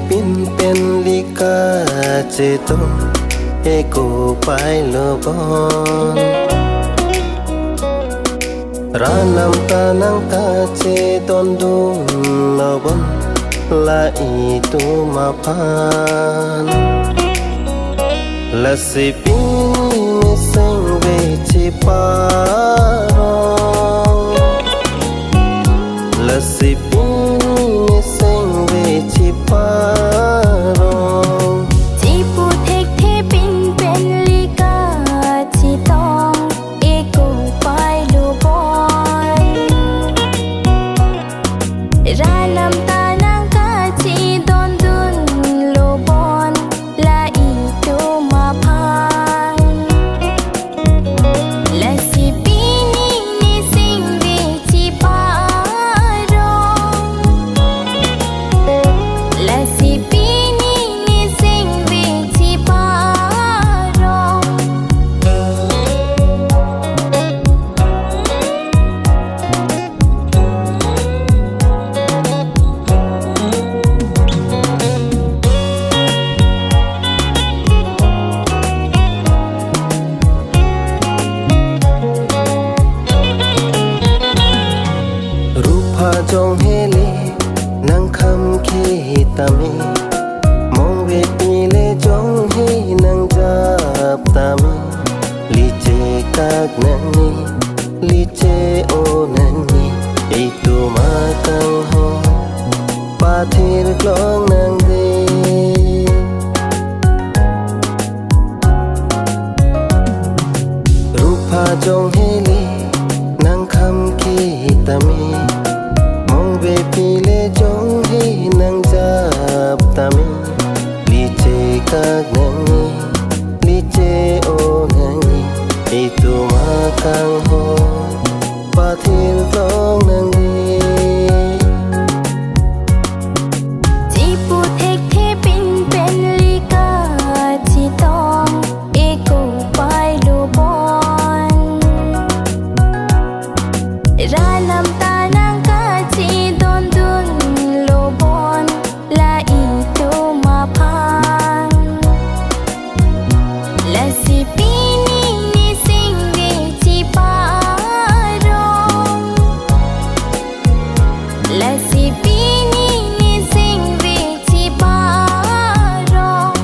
Pin pen lika ceto eko pai lobon ranam tanang ta ceton dum lobon la itu mapan la sepini sing ve ciparong la sepini sing ve ciparong Cipu thek the pin pen lika citong eko pai lubon ranam tanang kaci don dun lubon la itu mapan la sipini ni sing ve ciparong la sipini ni sing ve ciparong rupa jong hele nang kham khi tami mong ve pile jong he nang jap tami lice kak nani lice o nani itu matang ho pathir klong nang de rupa jong hele nang kham khi tami mong ve pile jong he nang jap tami lice kak nani lice o nani itu makang ho pathir klong nang de Cipu thek the pin pen lika citong eko pai lubon ranam tanang kaci don dun lubon la itu mapan la sipini ni sing ve ciparong la sipini ni sing ve ciparong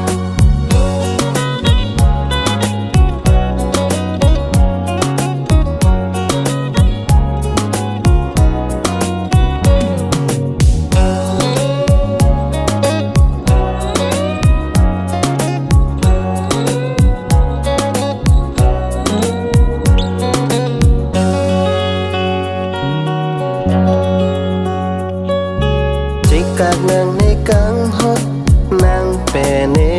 Cikak nang nekang hot nang pene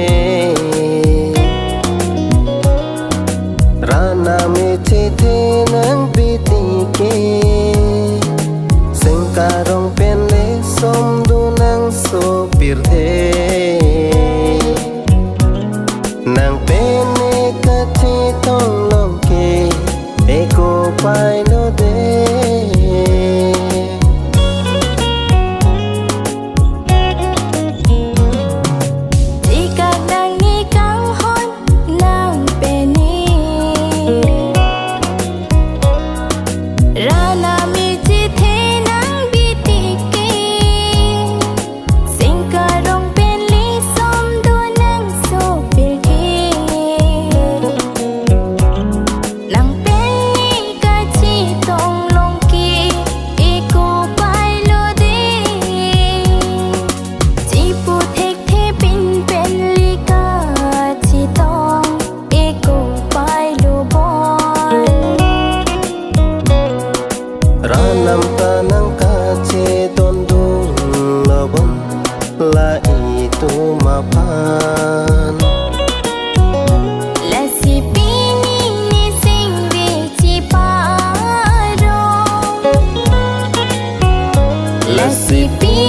rana me cete nang bitike sengkarong penle som du nang sopir the nang pene kaci tong longke eko pai lo de Cikak nang nikang hon nang peni rana mi cithe nang bitike singkarong penli som du nang sopir ke nang penli kaci ผู้มาผ่าน และสิปีนี้มีสิ่งดีที่ปารองและสิปี